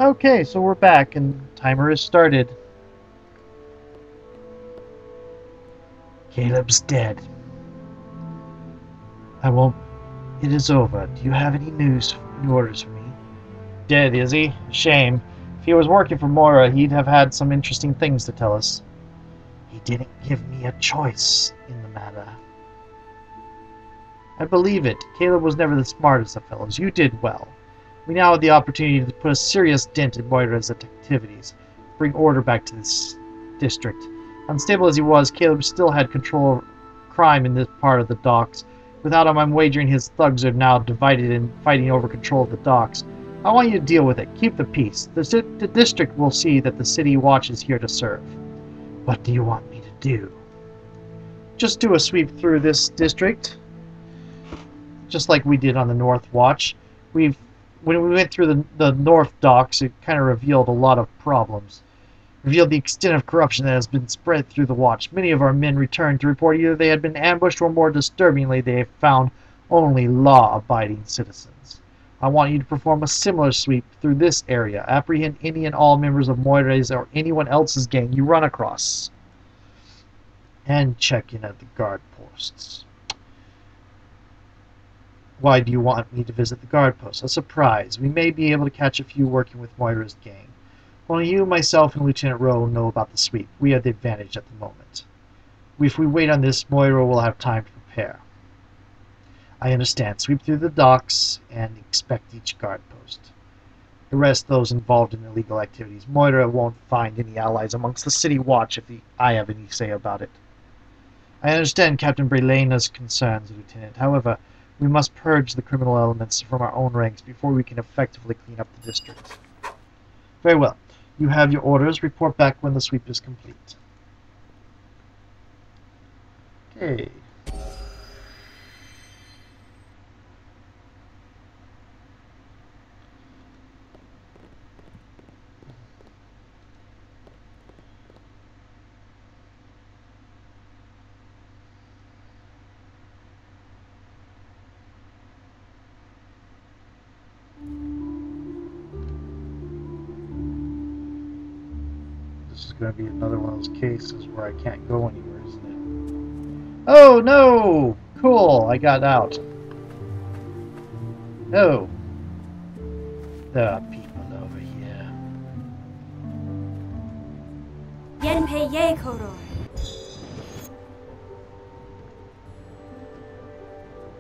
Okay, so we're back and timer is started. Caleb's dead. I won't. It is over. Do you have any new orders for me? Dead, is he? Shame. If he was working for Moira, he'd have had some interesting things to tell us. He didn't give me a choice in the matter. I believe it. Caleb was never the smartest of fellows. You did well. We now have the opportunity to put a serious dent in Moira's activities, bring order back to this district. Unstable as he was, Caleb still had control of crime in this part of the docks. Without him, I'm wagering his thugs are now divided in fighting over control of the docks. I want you to deal with it. Keep the peace. The district will see that the city watch is here to serve. What do you want me to do? Just do a sweep through this district, just like we did on the North Watch. When we went through the North docks, it kind of revealed a lot of problems. Revealed the extent of corruption that has been spread through the Watch. Many of our men returned to report either they had been ambushed or, more disturbingly, they have found only law-abiding citizens. I want you to perform a similar sweep through this area. Apprehend any and all members of Moira's or anyone else's gang you run across. And check in at the guard posts. Why do you want me to visit the guard posts? A surprise. We may be able to catch a few working with Moira's gang. Only you, myself, and Lieutenant Rowe know about the sweep. We have the advantage at the moment. If we wait on this, Moira will have time to prepare. I understand. Sweep through the docks and inspect each guard post. Arrest those involved in illegal activities. Moira won't find any allies amongst the city watch if I have any say about it. I understand Captain Brelena's concerns, Lieutenant. However, we must purge the criminal elements from our own ranks before we can effectively clean up the district. Very well. You have your orders. Report back when the sweep is complete. Okay. This is going to be another one of those cases where I can't go anywhere, isn't it? Oh, no! Cool, I got out. Oh. There are people over here. Yeighdra.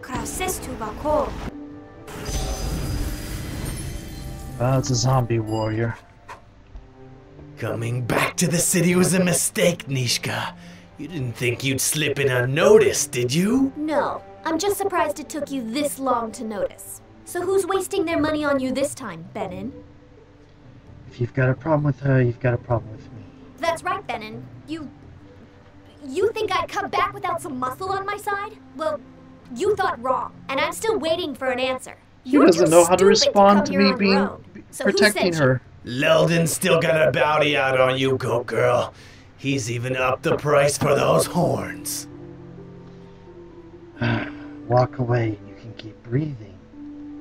Krausestu bako. Well, it's a zombie warrior. Coming back to the city was a mistake, Nishka. You didn't think you'd slip in unnoticed, did you? No, I'm just surprised it took you this long to notice. So who's wasting their money on you this time, Benin? If you've got a problem with her, you've got a problem with me. That's right, Benin. You think I'd come back without some muscle on my side? Well, you thought wrong, and I'm still waiting for an answer. He doesn't know how to respond to me being protecting her. Leldon's still got a bounty out on you, Goat Girl. He's even upped the price for those horns. Walk away and you can keep breathing.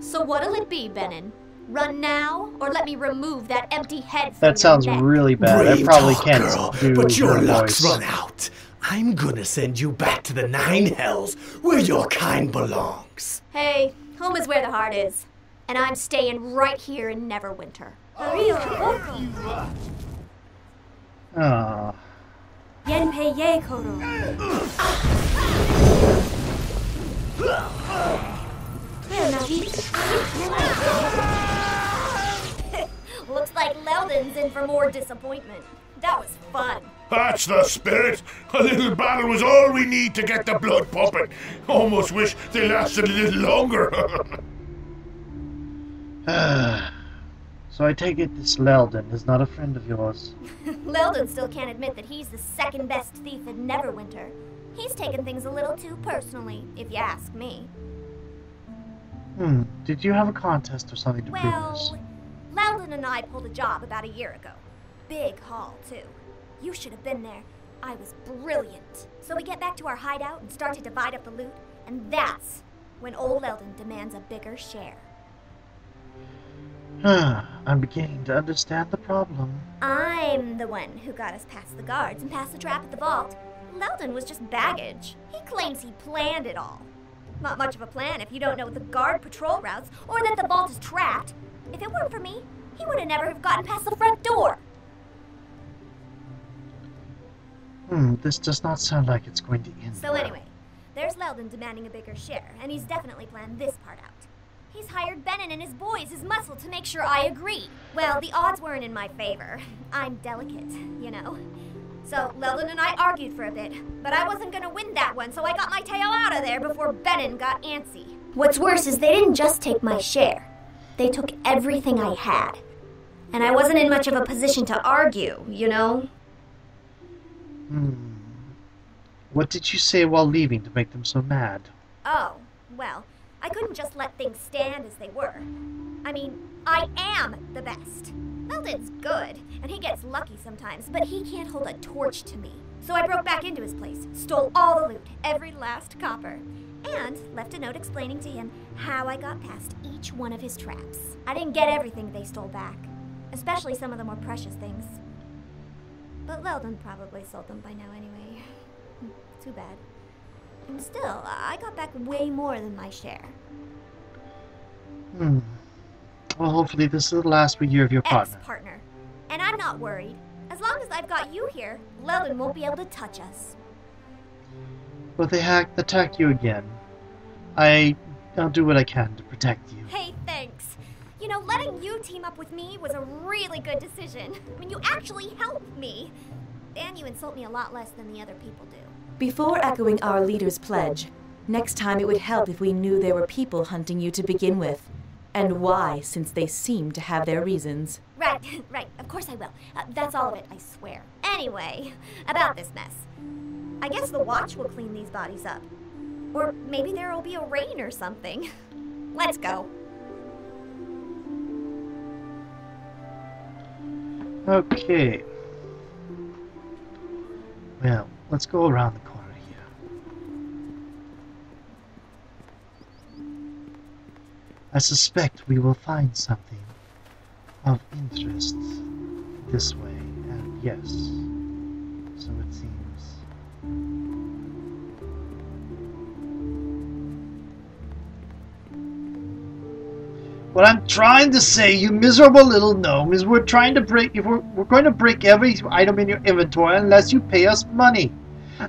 So what'll it be, Benin? Run now, or let me remove that empty head from That sounds your neck? really bad. Brave I probably talk, can't girl, do but your her luck's voice. run out. I'm gonna send you back to the 9 hells, where your kind belongs. Hey, home is where the heart is. And I'm staying right here in Neverwinter. Ah. Looks like Leldon's in for more disappointment. That was fun. That's the spirit. A little battle was all we need to get the blood pumping. Almost wish they lasted a little longer. So I take it this Leldon is not a friend of yours. Leldon still can't admit that he's the second best thief in Neverwinter. He's taken things a little too personally, if you ask me. Did you have a contest or something to prove this? Well, Leldon and I pulled a job about a year ago. Big haul, too. You should have been there. I was brilliant. So we get back to our hideout and start to divide up the loot, and that's when old Leldon demands a bigger share. I'm beginning to understand the problem. I'm the one who got us past the guards and past the trap at the vault. Leldon was just baggage. He claims he planned it all. Not much of a plan if you don't know the guard patrol routes or that the vault is trapped. If it weren't for me, he would have never have gotten past the front door. This does not sound like it's going to end So well. anyway, there's Leldon demanding a bigger share, and he's definitely planned this part out. He's hired Benin and his boys as muscle to make sure I agree. Well, the odds weren't in my favor. I'm delicate, you know. So Leldon and I argued for a bit, but I wasn't gonna win that one, so I got my tail out of there before Benin got antsy. What's worse is they didn't just take my share. They took everything I had. And I wasn't in much of a position to argue, you know? What did you say while leaving to make them so mad? Oh, well, I couldn't just let things stand as they were. I mean, I am the best. Leldon's good, and he gets lucky sometimes, but he can't hold a torch to me. So I broke back into his place, stole all the loot, every last copper, and left a note explaining to him how I got past each one of his traps. I didn't get everything they stole back, especially some of the more precious things. But Leldon probably sold them by now anyway. Too bad. And still, I got back way more than my share. Well, hopefully this is the last we hear of your partner. Ex-partner. And I'm not worried. As long as I've got you here, Leldon won't be able to touch us. Will they attack you again? I'll do what I can to protect you. Hey, thanks. You know, letting you team up with me was a really good decision. I mean, you actually helped me. And you insult me a lot less than the other people do. Before echoing our leader's pledge, next time it would help if we knew there were people hunting you to begin with. And why, since they seem to have their reasons. Right, right. Of course I will. That's all of it, I swear. Anyway, about this mess. I guess the watch will clean these bodies up. Or maybe there will be a rain or something. Let's go. Okay. Well, let's go around the corner here. I suspect we will find something of interest this way, and yes, so it seems. What I'm trying to say, you miserable little gnome, is we're going to break every item in your inventory unless you pay us money.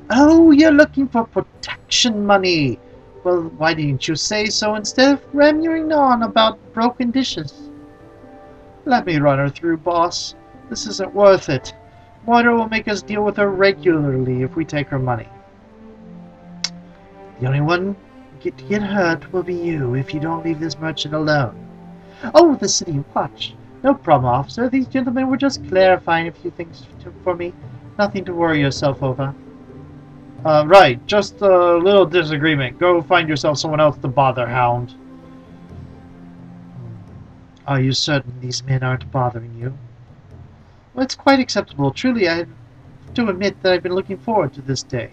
Oh, you're looking for protection money. Well, why didn't you say so instead of ramming on about broken dishes? Let me run her through, boss. This isn't worth it. Moira will make us deal with her regularly if we take her money. The only one to get hurt will be you if you don't leave this merchant alone. Oh, the city watch. No problem, officer. These gentlemen were just clarifying a few things for me. Nothing to worry yourself over. Right. Just a little disagreement. Go find yourself someone else to bother, Hound. Are you certain these men aren't bothering you? Well, it's quite acceptable. Truly, I have to admit that I've been looking forward to this day.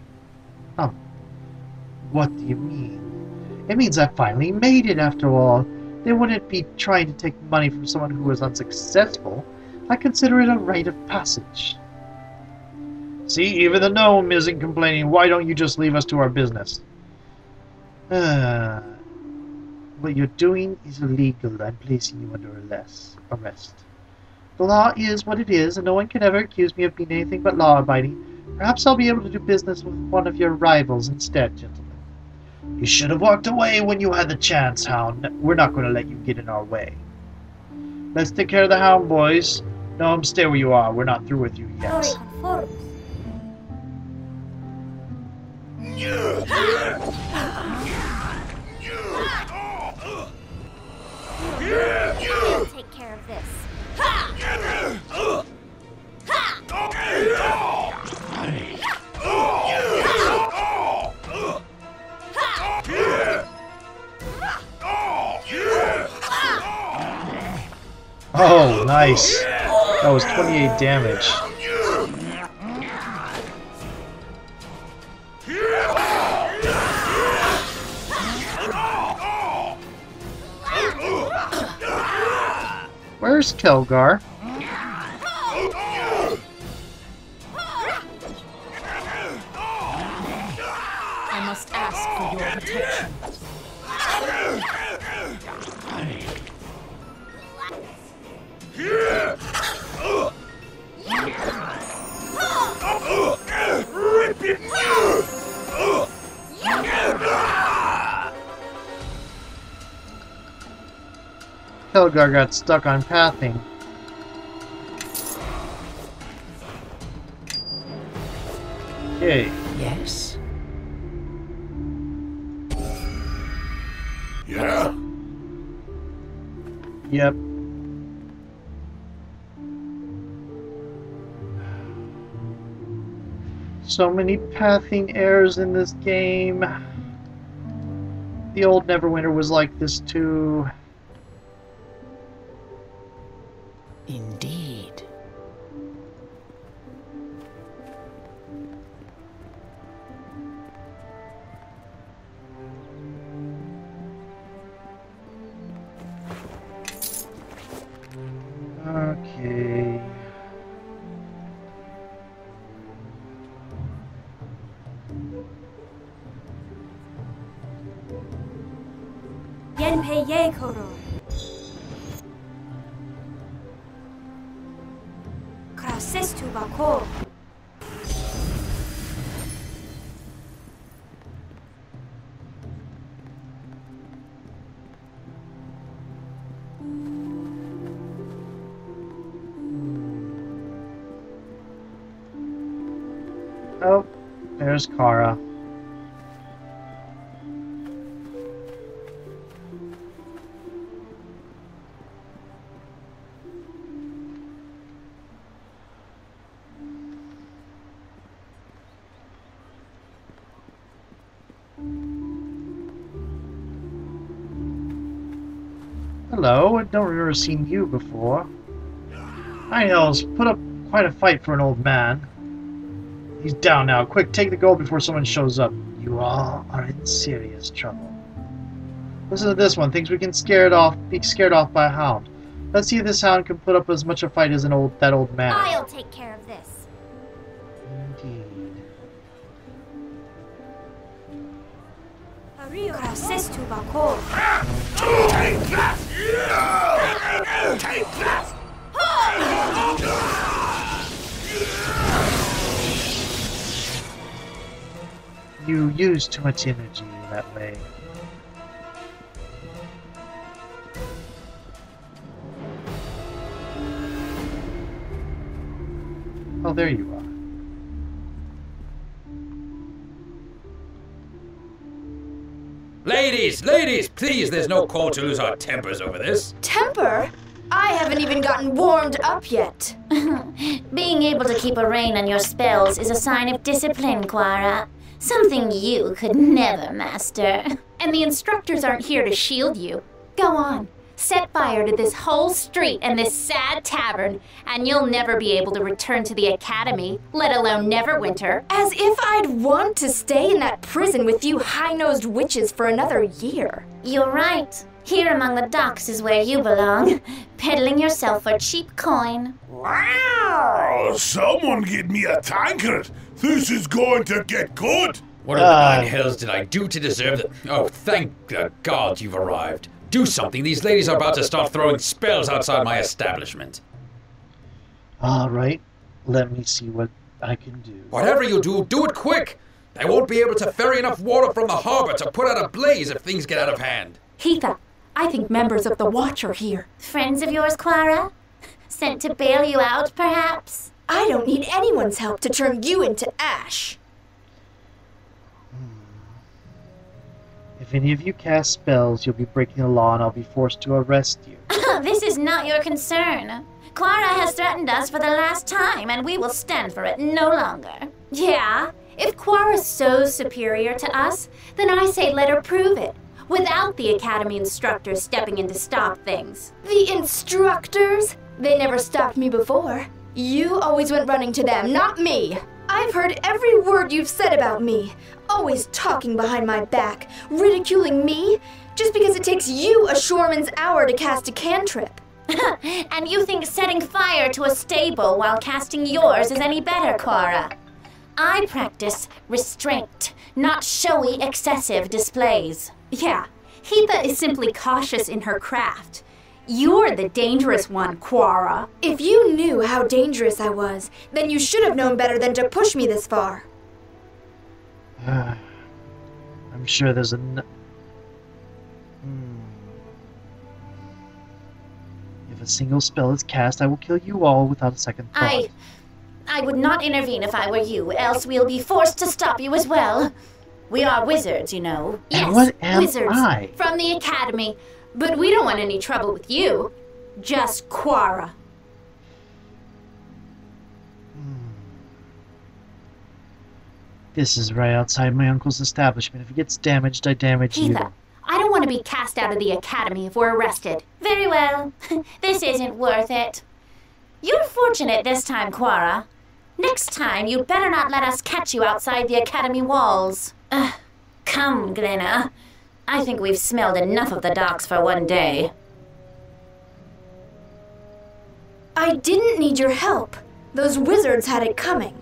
What do you mean? It means I finally made it, after all. They wouldn't be trying to take money from someone who was unsuccessful. I consider it a rite of passage. See, even the gnome isn't complaining. Why don't you just leave us to our business? What you're doing is illegal. I'm placing you under arrest. The law is what it is, and no one can ever accuse me of being anything but law-abiding. Perhaps I'll be able to do business with one of your rivals instead, gentlemen. You should have walked away when you had the chance, Hound. We're not going to let you get in our way. Let's take care of the Hound, boys. No, stay where you are. We're not through with you yet. I'll take care of this. Oh, nice. That was 28 damage. Where's Khelgar? I must ask for your protection. Khelgar got stuck on pathing. Okay. Yes? Yeah? Yep. So many pathing errors in this game. The old Neverwinter was like this too. Indeed. Okay. Yeighdra. Krasistu bakor. Oh, there's Kara. Hello, I don't remember seeing you before. Nine Hells put up quite a fight for an old man. He's down now. Quick, take the gold before someone shows up. You all are in serious trouble. Listen to this one. Things we can be scared off by a hound. Let's see if this hound can put up as much a fight as that old man. I'll take care of this. Indeed. Krasistu bakor. Take that! Take that! You use too much energy that way. Oh, there you are. Ladies, please, there's no call to lose our tempers over this. Temper? I haven't even gotten warmed up yet. Being able to keep a rein on your spells is a sign of discipline, Quara. Something you could never master. And the instructors aren't here to shield you. Go on. Set fire to this whole street and this sad tavern, and you'll never be able to return to the academy, let alone Neverwinter. As if I'd want to stay in that prison with you high-nosed witches for another year. You're right. Here among the docks is where you belong, peddling yourself for cheap coin. Wow! Someone give me a tankard. This is going to get good. What in the nine hells did I do to deserve that? Oh, thank the gods you've arrived. Do something. These ladies are about to start throwing spells outside my establishment. Alright, let me see what I can do. Whatever you do, do it quick. They won't be able to ferry enough water from the harbor to put out a blaze if things get out of hand. Yeighdra, I think members of the Watch are here. Friends of yours, Quara? Sent to bail you out, perhaps? I don't need anyone's help to turn you into ash. If any of you cast spells, you'll be breaking the law and I'll be forced to arrest you. This is not your concern. Quara has threatened us for the last time, and we will stand for it no longer. Yeah? If Quara's so superior to us, then I say let her prove it, without the academy instructors stepping in to stop things. The instructors? They never stopped me before. You always went running to them, not me. I've heard every word you've said about me. Always talking behind my back, ridiculing me, just because it takes you a shoreman's hour to cast a cantrip. And you think setting fire to a stable while casting yours is any better, Quara? I practice restraint, not showy, excessive displays. Yeah, Heatha is simply cautious in her craft. You're the dangerous one, Quara. If you knew how dangerous I was, then you should have known better than to push me this far. I'm sure there's If a single spell is cast, I will kill you all without a second thought. I would not intervene if I were you, else we'll be forced to stop you as well. We are wizards, you know. And what am Wizards I? from the academy. But we don't want any trouble with you. Just Quara. This is right outside my uncle's establishment. If it gets damaged, I damage you. Heatha, I don't want to be cast out of the academy if we're arrested. Very well. This isn't worth it. You're fortunate this time, Quara. Next time, you'd better not let us catch you outside the academy walls. Come, Glenna. I think we've smelled enough of the docks for one day. I didn't need your help. Those wizards had it coming.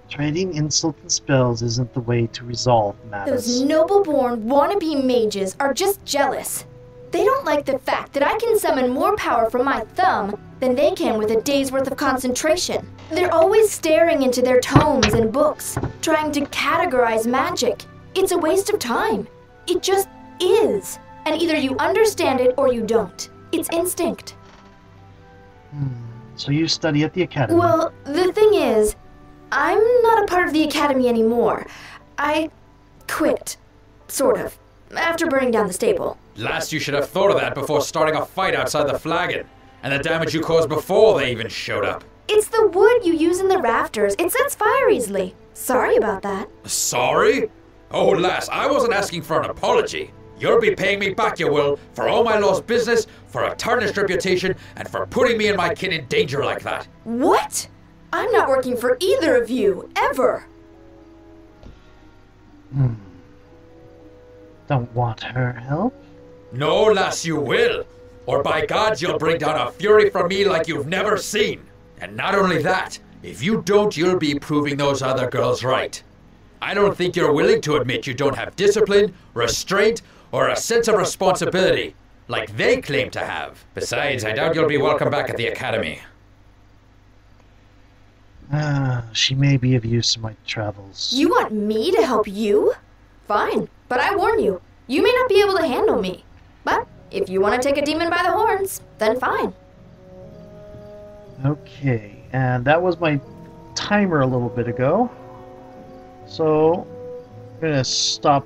Trading insult and spells isn't the way to resolve matters. Those noble-born wannabe mages are just jealous. They don't like the fact that I can summon more power from my thumb than they can with a day's worth of concentration. They're always staring into their tomes and books, trying to categorize magic. It's a waste of time. It just is. And either you understand it or you don't. It's instinct. So you study at the academy? Well, the thing is, I'm not a part of the academy anymore. I quit, sort of, after burning down the stable. Last you should have thought of that before starting a fight outside the flagon. And the damage you caused before they even showed up. It's the wood you use in the rafters. It sets fire easily. Sorry about that. Sorry? Oh, lass, I wasn't asking for an apology. You'll be paying me back, you will, for all my lost business, for a tarnished reputation, and for putting me and my kin in danger like that. What? I'm not working for either of you, ever. Don't want her help? No, lass, you will. Or by God, you'll bring down a fury from me like you've never seen. And not only that, if you don't, you'll be proving those other girls right. I don't think you're willing to admit you don't have discipline, restraint, or a sense of responsibility, like they claim to have. Besides, I doubt you'll be welcome back at the academy. She may be of use in my travels. You want me to help you? Fine, but I warn you, you may not be able to handle me. But if you want to take a demon by the horns, then fine. Okay, and that was my timer a little bit ago. So, I'm going to stop